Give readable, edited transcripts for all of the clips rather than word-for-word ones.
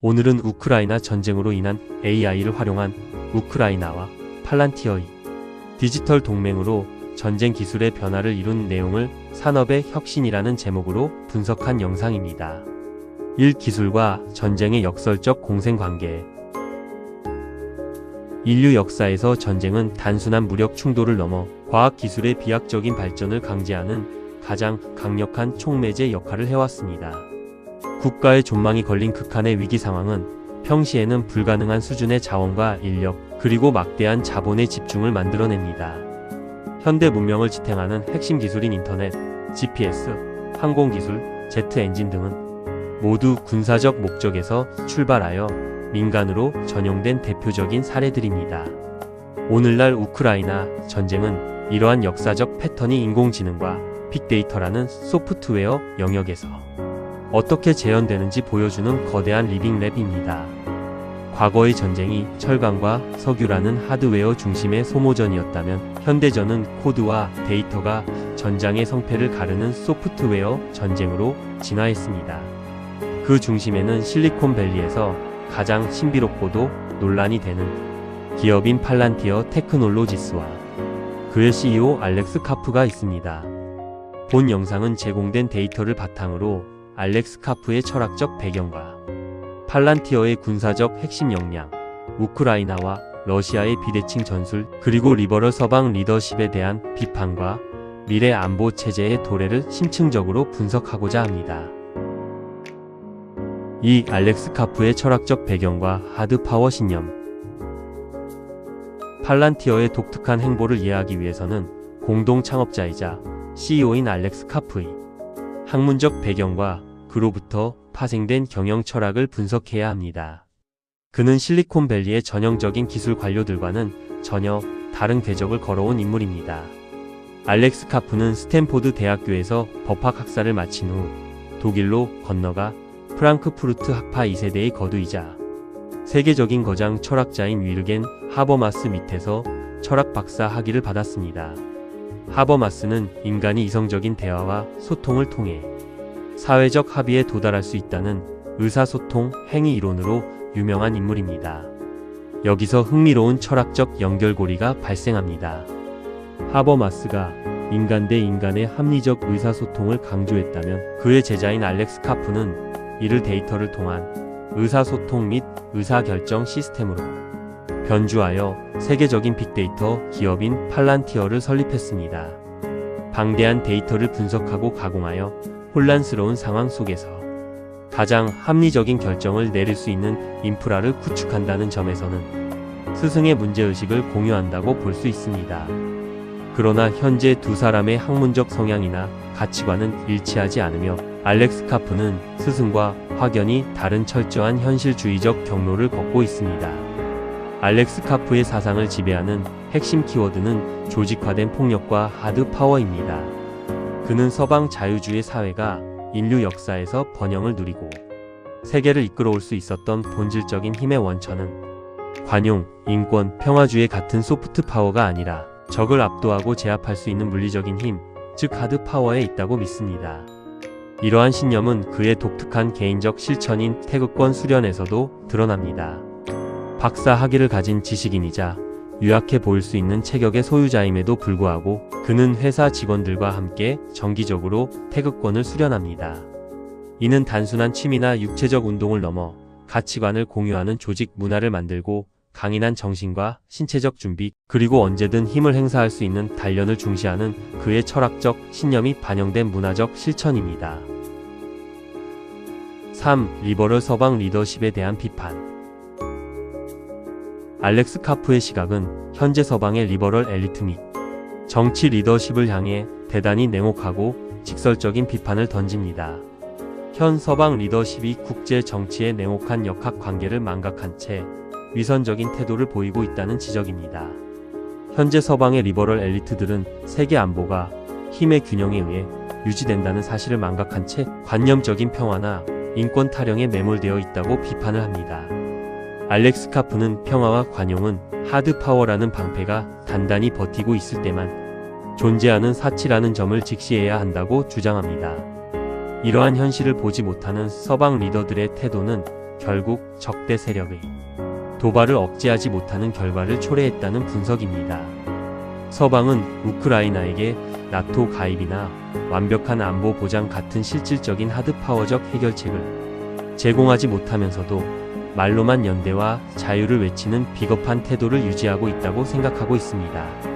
오늘은 우크라이나 전쟁으로 인한 AI를 활용한 우크라이나와 팔란티어의 디지털 동맹으로 전쟁 기술의 변화를 이룬 내용을 산업의 혁신이라는 제목으로 분석한 영상입니다. 1. 기술과 전쟁의 역설적 공생관계. 인류 역사에서 전쟁은 단순한 무력 충돌을 넘어 과학기술의 비약적인 발전을 강제하는 가장 강력한 촉매제 역할을 해왔습니다. 국가의 존망이 걸린 극한의 위기 상황은 평시에는 불가능한 수준의 자원과 인력, 그리고 막대한 자본의 집중을 만들어냅니다. 현대 문명을 지탱하는 핵심 기술인 인터넷, GPS, 항공기술, 제트 엔진 등은 모두 군사적 목적에서 출발하여 민간으로 전용된 대표적인 사례들입니다. 오늘날 우크라이나 전쟁은 이러한 역사적 패턴이 인공지능과 빅데이터라는 소프트웨어 영역에서 어떻게 재현되는지 보여주는 거대한 리빙랩입니다. 과거의 전쟁이 철강과 석유라는 하드웨어 중심의 소모전이었다면 현대전은 코드와 데이터가 전장의 성패를 가르는 소프트웨어 전쟁으로 진화했습니다. 그 중심에는 실리콘밸리에서 가장 신비롭고도 논란이 되는 기업인 팔란티어 테크놀로지스와 그의 CEO 알렉스 카프가 있습니다. 본 영상은 제공된 데이터를 바탕으로 알렉스 카프의 철학적 배경과 팔란티어의 군사적 핵심 역량, 우크라이나와 러시아의 비대칭 전술, 그리고 리버럴 서방 리더십에 대한 비판과 미래 안보 체제의 도래를 심층적으로 분석하고자 합니다. 2. 알렉스 카프의 철학적 배경과 하드파워 신념. 팔란티어의 독특한 행보를 이해하기 위해서는 공동 창업자이자 CEO인 알렉스 카프의 학문적 배경과 그로부터 파생된 경영 철학을 분석해야 합니다. 그는 실리콘밸리의 전형적인 기술 관료들과는 전혀 다른 궤적을 걸어온 인물입니다. 알렉스 카프는 스탠포드 대학교에서 법학 학사를 마친 후 독일로 건너가 프랑크푸르트 학파 2세대의 거두이자 세계적인 거장 철학자인 위르겐 하버마스 밑에서 철학 박사 학위를 받았습니다. 하버마스는 인간이 이성적인 대화와 소통을 통해 사회적 합의에 도달할 수 있다는 의사소통 행위 이론으로 유명한 인물입니다. 여기서 흥미로운 철학적 연결고리가 발생합니다. 하버마스가 인간 대 인간의 합리적 의사소통을 강조했다면 그의 제자인 알렉스 카프는 이를 데이터를 통한 의사소통 및 의사결정 시스템으로 변주하여 세계적인 빅데이터 기업인 팔란티어를 설립했습니다. 방대한 데이터를 분석하고 가공하여 혼란스러운 상황 속에서 가장 합리적인 결정을 내릴 수 있는 인프라를 구축한다는 점에서는 스승의 문제의식을 공유한다고 볼 수 있습니다. 그러나 현재 두 사람의 학문적 성향이나 가치관은 일치하지 않으며 알렉스 카프는 스승과 확연히 다른 철저한 현실주의적 경로를 걷고 있습니다. 알렉스 카프의 사상을 지배하는 핵심 키워드는 조직화된 폭력과 하드 파워입니다. 그는 서방 자유주의 사회가 인류 역사에서 번영을 누리고 세계를 이끌어올 수 있었던 본질적인 힘의 원천은 관용, 인권, 평화주의 같은 소프트 파워가 아니라 적을 압도하고 제압할 수 있는 물리적인 힘, 즉 하드 파워에 있다고 믿습니다. 이러한 신념은 그의 독특한 개인적 실천인 태극권 수련에서도 드러납니다. 박사 학위를 가진 지식인이자 유약해 보일 수 있는 체격의 소유자임에도 불구하고 그는 회사 직원들과 함께 정기적으로 태극권을 수련합니다. 이는 단순한 취미나 육체적 운동을 넘어 가치관을 공유하는 조직 문화를 만들고 강인한 정신과 신체적 준비, 그리고 언제든 힘을 행사할 수 있는 단련을 중시하는 그의 철학적 신념이 반영된 문화적 실천입니다. 3. 리버럴 서방 리더십에 대한 비판. 알렉스 카프의 시각은 현재 서방의 리버럴 엘리트 및 정치 리더십을 향해 대단히 냉혹하고 직설적인 비판을 던집니다. 현 서방 리더십이 국제 정치의 냉혹한 역학관계를 망각한 채 위선적인 태도를 보이고 있다는 지적입니다. 현재 서방의 리버럴 엘리트들은 세계 안보가 힘의 균형에 의해 유지된다는 사실을 망각한 채 관념적인 평화나 인권 타령에 매몰되어 있다고 비판을 합니다. 알렉스 카프는 평화와 관용은 하드 파워라는 방패가 단단히 버티고 있을 때만 존재하는 사치라는 점을 직시해야 한다고 주장합니다. 이러한 현실을 보지 못하는 서방 리더들의 태도는 결국 적대 세력의 도발을 억제하지 못하는 결과를 초래했다는 분석입니다. 서방은 우크라이나에게 나토 가입이나 완벽한 안보 보장 같은 실질적인 하드파워적 해결책을 제공하지 못하면서도 말로만 연대와 자유를 외치는 비겁한 태도를 유지하고 있다고 생각하고 있습니다.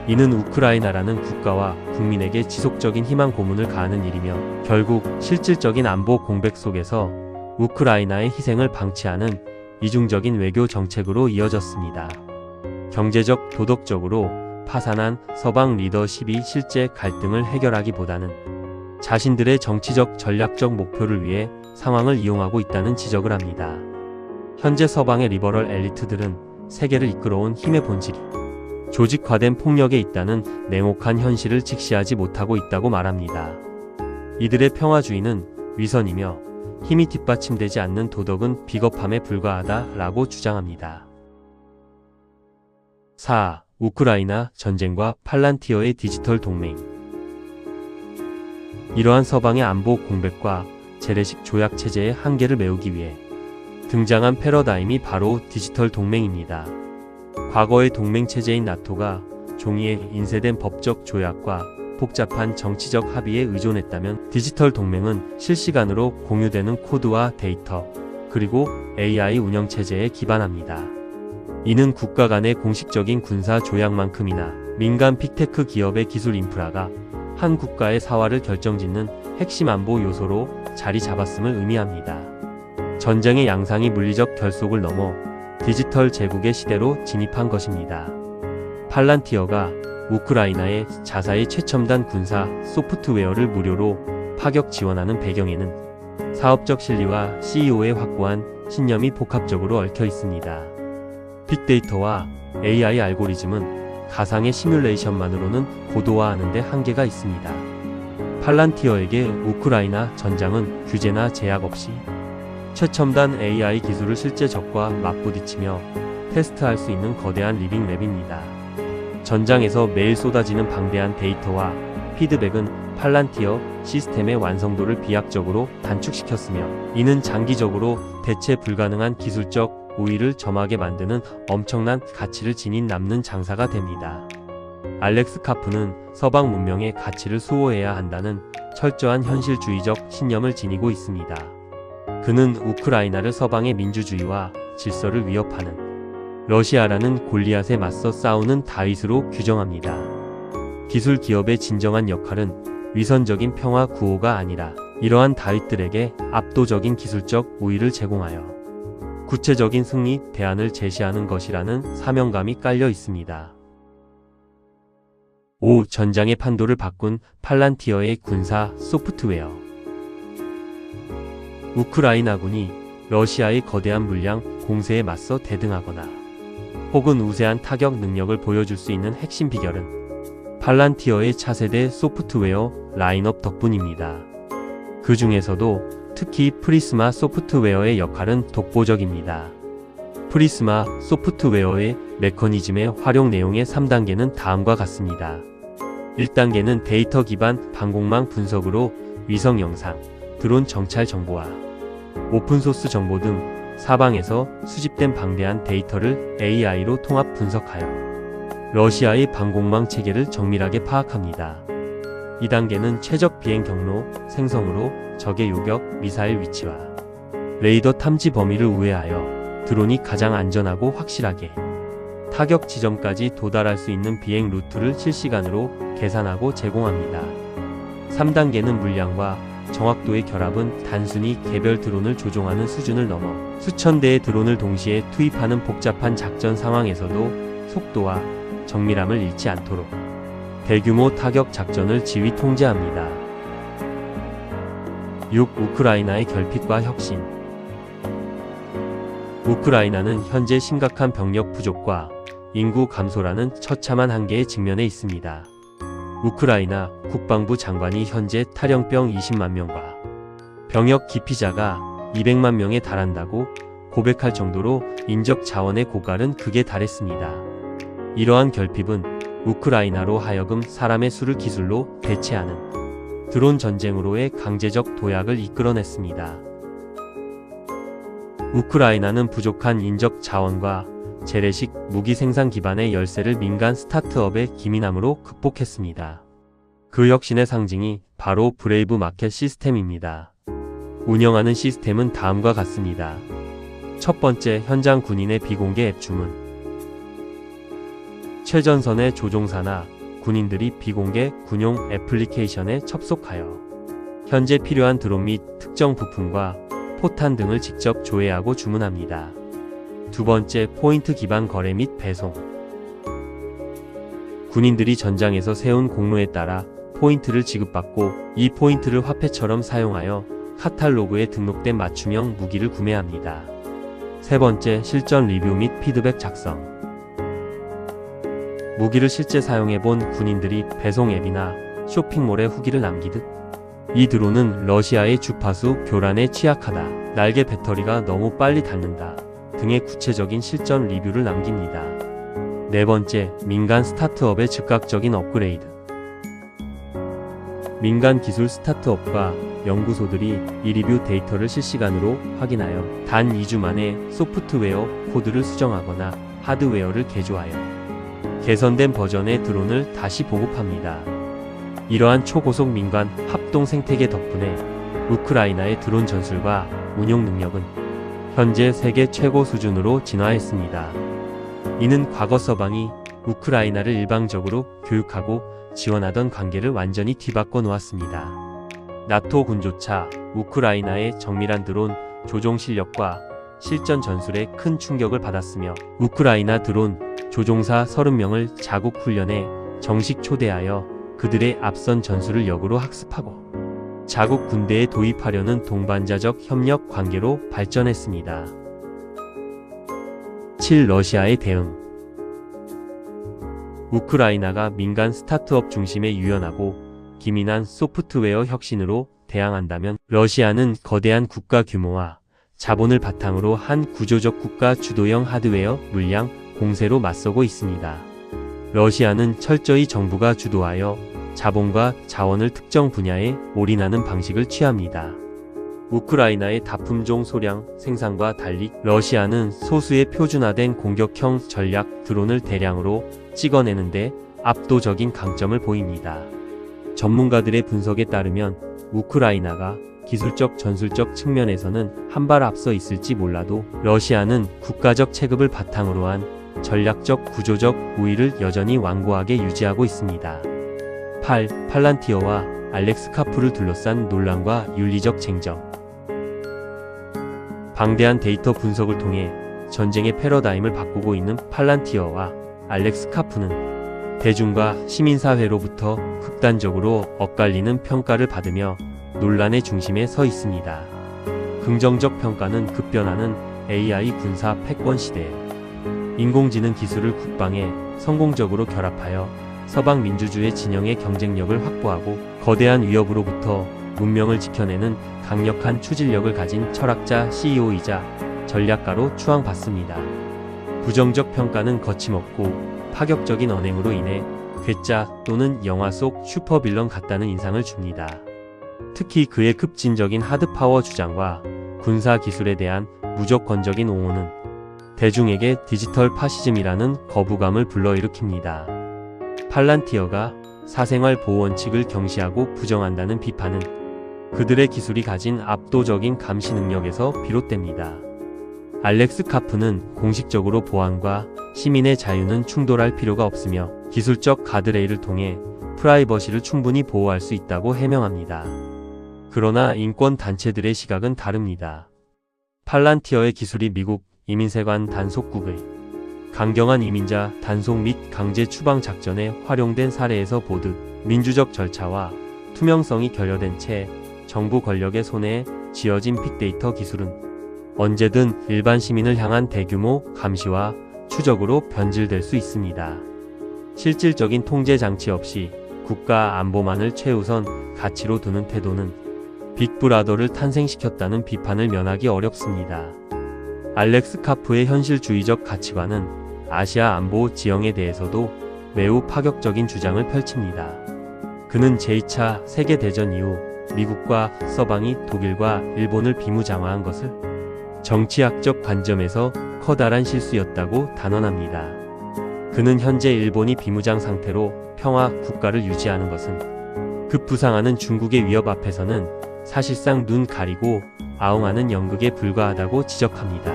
이는 우크라이나라는 국가와 국민에게 지속적인 희망 고문을 가하는 일이며 결국 실질적인 안보 공백 속에서 우크라이나의 희생을 방치하는 이중적인 외교 정책으로 이어졌습니다. 경제적, 도덕적으로 파산한 서방 리더십이 실제 갈등을 해결하기보다는 자신들의 정치적, 전략적 목표를 위해 상황을 이용하고 있다는 지적을 합니다. 현재 서방의 리버럴 엘리트들은 세계를 이끌어온 힘의 본질이 조직화된 폭력에 있다는 냉혹한 현실을 직시하지 못하고 있다고 말합니다. 이들의 평화주의는 위선이며 힘이 뒷받침되지 않는 도덕은 비겁함에 불과하다라고 주장합니다. 4. 우크라이나 전쟁과 팔란티어의 디지털 동맹. 이러한 서방의 안보 공백과 재래식 조약 체제의 한계를 메우기 위해 등장한 패러다임이 바로 디지털 동맹입니다. 과거의 동맹 체제인 나토가 종이에 인쇄된 법적 조약과 복잡한 정치적 합의에 의존했다면 디지털 동맹은 실시간으로 공유되는 코드와 데이터, 그리고 AI 운영 체제에 기반합니다. 이는 국가 간의 공식적인 군사 조약만큼이나 민간 빅테크 기업의 기술 인프라가 한 국가의 사활을 결정짓는 핵심 안보 요소로 자리 잡았음을 의미합니다. 전쟁의 양상이 물리적 결속을 넘어 디지털 제국의 시대로 진입한 것입니다. 팔란티어가 우크라이나의 자사의 최첨단 군사 소프트웨어를 무료로 파격 지원하는 배경에는 사업적 실리와 CEO의 확고한 신념이 복합적으로 얽혀 있습니다. 빅데이터와 AI 알고리즘은 가상의 시뮬레이션만으로는 고도화하는 데 한계가 있습니다. 팔란티어에게 우크라이나 전장은 규제나 제약 없이 최첨단 AI 기술을 실제 적과 맞부딪히며 테스트할 수 있는 거대한 리빙랩입니다. 전장에서 매일 쏟아지는 방대한 데이터와 피드백은 팔란티어 시스템의 완성도를 비약적으로 단축시켰으며 이는 장기적으로 대체 불가능한 기술적 우위를 점하게 만드는 엄청난 가치를 지닌 남는 장사가 됩니다. 알렉스 카프는 서방 문명의 가치를 수호해야 한다는 철저한 현실주의적 신념을 지니고 있습니다. 그는 우크라이나를 서방의 민주주의와 질서를 위협하는 러시아라는 골리앗에 맞서 싸우는 다윗으로 규정합니다. 기술 기업의 진정한 역할은 위선적인 평화 구호가 아니라 이러한 다윗들에게 압도적인 기술적 우위를 제공하여 구체적인 승리 대안을 제시하는 것이라는 사명감이 깔려 있습니다. 5. 전장의 판도를 바꾼 팔란티어의 군사 소프트웨어. 우크라이나군이 러시아의 거대한 물량 공세에 맞서 대등하거나 혹은 우세한 타격 능력을 보여줄 수 있는 핵심 비결은 팔란티어의 차세대 소프트웨어 라인업 덕분입니다. 그 중에서도 특히 프리스마 소프트웨어의 역할은 독보적입니다. 프리스마 소프트웨어의 메커니즘의 활용 내용의 3단계는 다음과 같습니다. 1단계는 데이터 기반 방공망 분석으로 위성 영상, 드론 정찰 정보와 오픈소스 정보 등 사방에서 수집된 방대한 데이터를 AI로 통합 분석하여 러시아의 방공망 체계를 정밀하게 파악합니다. 2단계는 최적 비행 경로 생성으로 적의 요격, 미사일 위치와 레이더 탐지 범위를 우회하여 드론이 가장 안전하고 확실하게 타격 지점까지 도달할 수 있는 비행 루트를 실시간으로 계산하고 제공합니다. 3단계는 물량과 정확도의 결합은 단순히 개별 드론을 조종하는 수준을 넘어 수천 대의 드론을 동시에 투입하는 복잡한 작전 상황에서도 속도와 정밀함을 잃지 않도록 대규모 타격 작전을 지휘 통제합니다. 6. 우크라이나의 결핍과 혁신. 우크라이나는 현재 심각한 병력 부족과 인구 감소라는 처참한 한계에 직면해 있습니다. 우크라이나 국방부 장관이 현재 탈영병 20만 명과 병역 기피자가 200만 명에 달한다고 고백할 정도로 인적 자원의 고갈은 극에 달했습니다. 이러한 결핍은 우크라이나로 하여금 사람의 수를 기술로 대체하는 드론 전쟁으로의 강제적 도약을 이끌어냈습니다. 우크라이나는 부족한 인적 자원과 재래식 무기 생산 기반의 열세를 민간 스타트업의 기민함으로 극복했습니다. 그 혁신의 상징이 바로 브레이브 마켓 시스템입니다. 운영하는 시스템은 다음과 같습니다. 첫 번째, 현장 군인의 비공개 앱 주문. 최전선의 조종사나 군인들이 비공개 군용 애플리케이션에 접속하여 현재 필요한 드론 및 특정 부품과 포탄 등을 직접 조회하고 주문합니다. 두 번째, 포인트 기반 거래 및 배송. 군인들이 전장에서 세운 공로에 따라 포인트를 지급받고 이 포인트를 화폐처럼 사용하여 카탈로그에 등록된 맞춤형 무기를 구매합니다. 세 번째, 실전 리뷰 및 피드백 작성. 무기를 실제 사용해본 군인들이 배송 앱이나 쇼핑몰에 후기를 남기듯 이 드론은 러시아의 주파수 교란에 취약하다, 날개 배터리가 너무 빨리 닳는다 등의 구체적인 실전 리뷰를 남깁니다. 네 번째, 민간 스타트업의 즉각적인 업그레이드. 민간 기술 스타트업과 연구소들이 이 리뷰 데이터를 실시간으로 확인하여 단 2주 만에 소프트웨어 코드를 수정하거나 하드웨어를 개조하여 개선된 버전의 드론을 다시 보급합니다. 이러한 초고속 민간 합동 생태계 덕분에 우크라이나의 드론 전술과 운용 능력은 현재 세계 최고 수준으로 진화했습니다. 이는 과거 서방이 우크라이나를 일방적으로 교육하고 지원하던 관계를 완전히 뒤바꿔 놓았습니다. 나토 군조차 우크라이나의 정밀한 드론 조종 실력과 실전 전술에 큰 충격을 받았으며 우크라이나 드론 조종사 30명을 자국 훈련에 정식 초대하여 그들의 앞선 전술을 역으로 학습하고 자국 군대에 도입하려는 동반자적 협력 관계로 발전했습니다. 7. 러시아의 대응. 우크라이나가 민간 스타트업 중심의 유연하고 기민한 소프트웨어 혁신으로 대항한다면 러시아는 거대한 국가 규모와 자본을 바탕으로 한 구조적 국가 주도형 하드웨어 물량 공세로 맞서고 있습니다. 러시아는 철저히 정부가 주도하여 자본과 자원을 특정 분야에 올인하는 방식을 취합니다. 우크라이나의 다품종 소량 생산과 달리 러시아는 소수의 표준화된 공격형 전략 드론을 대량으로 찍어내는데 압도적인 강점을 보입니다. 전문가들의 분석에 따르면 우크라이나가 기술적 전술적 측면에서는 한 발 앞서 있을지 몰라도 러시아는 국가적 체급을 바탕으로 한 전략적 구조적 우위를 여전히 완고하게 유지하고 있습니다. 8. 팔란티어와 알렉스 카프를 둘러싼 논란과 윤리적 쟁점. 방대한 데이터 분석을 통해 전쟁의 패러다임을 바꾸고 있는 팔란티어와 알렉스 카프는 대중과 시민사회로부터 극단적으로 엇갈리는 평가를 받으며 논란의 중심에 서 있습니다. 긍정적 평가는 급변하는 AI 군사 패권 시대에 인공지능 기술을 국방에 성공적으로 결합하여 서방 민주주의 진영의 경쟁력을 확보하고 거대한 위협으로부터 문명을 지켜내는 강력한 추진력을 가진 철학자 CEO이자 전략가로 추앙받습니다. 부정적 평가는 거침없고 파격적인 언행으로 인해 괴짜 또는 영화 속 슈퍼빌런 같다는 인상을 줍니다. 특히 그의 급진적인 하드파워 주장과 군사 기술에 대한 무조건적인 옹호는 대중에게 디지털 파시즘이라는 거부감을 불러일으킵니다. 팔란티어가 사생활 보호 원칙을 경시하고 부정한다는 비판은 그들의 기술이 가진 압도적인 감시 능력에서 비롯됩니다. 알렉스 카프는 공식적으로 보안과 시민의 자유는 충돌할 필요가 없으며 기술적 가드레일을 통해 프라이버시를 충분히 보호할 수 있다고 해명합니다. 그러나 인권 단체들의 시각은 다릅니다. 팔란티어의 기술이 미국 이민세관 단속국의 강경한 이민자 단속 및 강제 추방 작전에 활용된 사례에서 보듯 민주적 절차와 투명성이 결여된 채 정부 권력의 손에 쥐어진 빅데이터 기술은 언제든 일반 시민을 향한 대규모 감시와 추적으로 변질될 수 있습니다. 실질적인 통제 장치 없이 국가 안보만을 최우선 가치로 두는 태도는 빅브라더를 탄생시켰다는 비판을 면하기 어렵습니다. 알렉스 카프의 현실주의적 가치관은 아시아 안보 지형에 대해서도 매우 파격적인 주장을 펼칩니다. 그는 제2차 세계대전 이후 미국과 서방이 독일과 일본을 비무장화한 것을 정치학적 관점에서 커다란 실수였다고 단언합니다. 그는 현재 일본이 비무장 상태로 평화 국가를 유지하는 것은 급부상하는 중국의 위협 앞에서는 사실상 눈 가리고 아웅하는 연극에 불과하다고 지적합니다.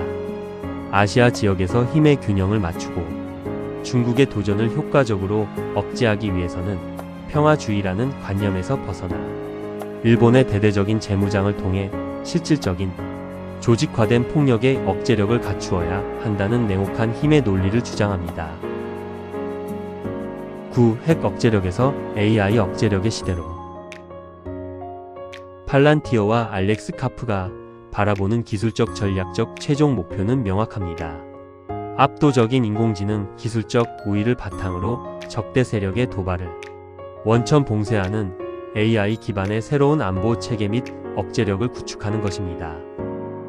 아시아 지역에서 힘의 균형을 맞추고 중국의 도전을 효과적으로 억제하기 위해서는 평화주의라는 관념에서 벗어나 일본의 대대적인 재무장을 통해 실질적인 조직화된 폭력의 억제력을 갖추어야 한다는 냉혹한 힘의 논리를 주장합니다. 9. 핵 억제력에서 AI 억제력의 시대로. 팔란티어와 알렉스 카프가 바라보는 기술적 전략적 최종 목표는 명확합니다. 압도적인 인공지능 기술적 우위를 바탕으로 적대 세력의 도발을 원천 봉쇄하는 AI 기반의 새로운 안보 체계 및 억제력을 구축하는 것입니다.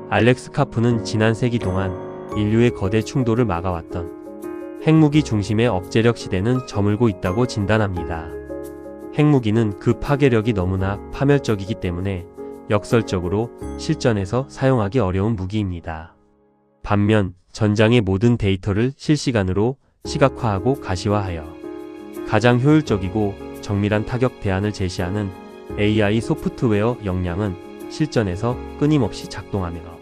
알렉스 카프는 지난 세기 동안 인류의 거대 충돌을 막아왔던 핵무기 중심의 억제력 시대는 저물고 있다고 진단합니다. 핵무기는 그 파괴력이 너무나 파멸적이기 때문에 역설적으로 실전에서 사용하기 어려운 무기입니다. 반면 전장의 모든 데이터를 실시간으로 시각화하고 가시화하여 가장 효율적이고 정밀한 타격 대안을 제시하는 AI 소프트웨어 역량은 실전에서 끊임없이 작동하며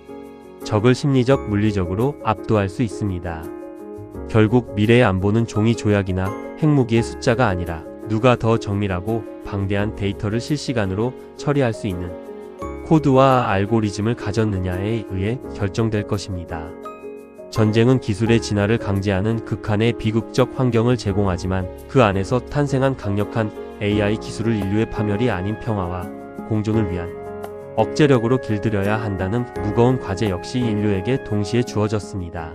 적을 심리적 물리적으로 압도할 수 있습니다. 결국 미래의 안보는 종이 조약이나 핵무기의 숫자가 아니라 누가 더 정밀하고 방대한 데이터를 실시간으로 처리할 수 있는 코드와 알고리즘을 가졌느냐에 의해 결정될 것입니다. 전쟁은 기술의 진화를 강제하는 극한의 비극적 환경을 제공하지만 그 안에서 탄생한 강력한 AI 기술을 인류의 파멸이 아닌 평화와 공존을 위한 억제력으로 길들여야 한다는 무거운 과제 역시 인류에게 동시에 주어졌습니다.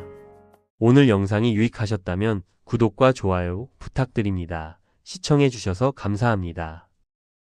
오늘 영상이 유익하셨다면 구독과 좋아요 부탁드립니다. 시청해주셔서 감사합니다.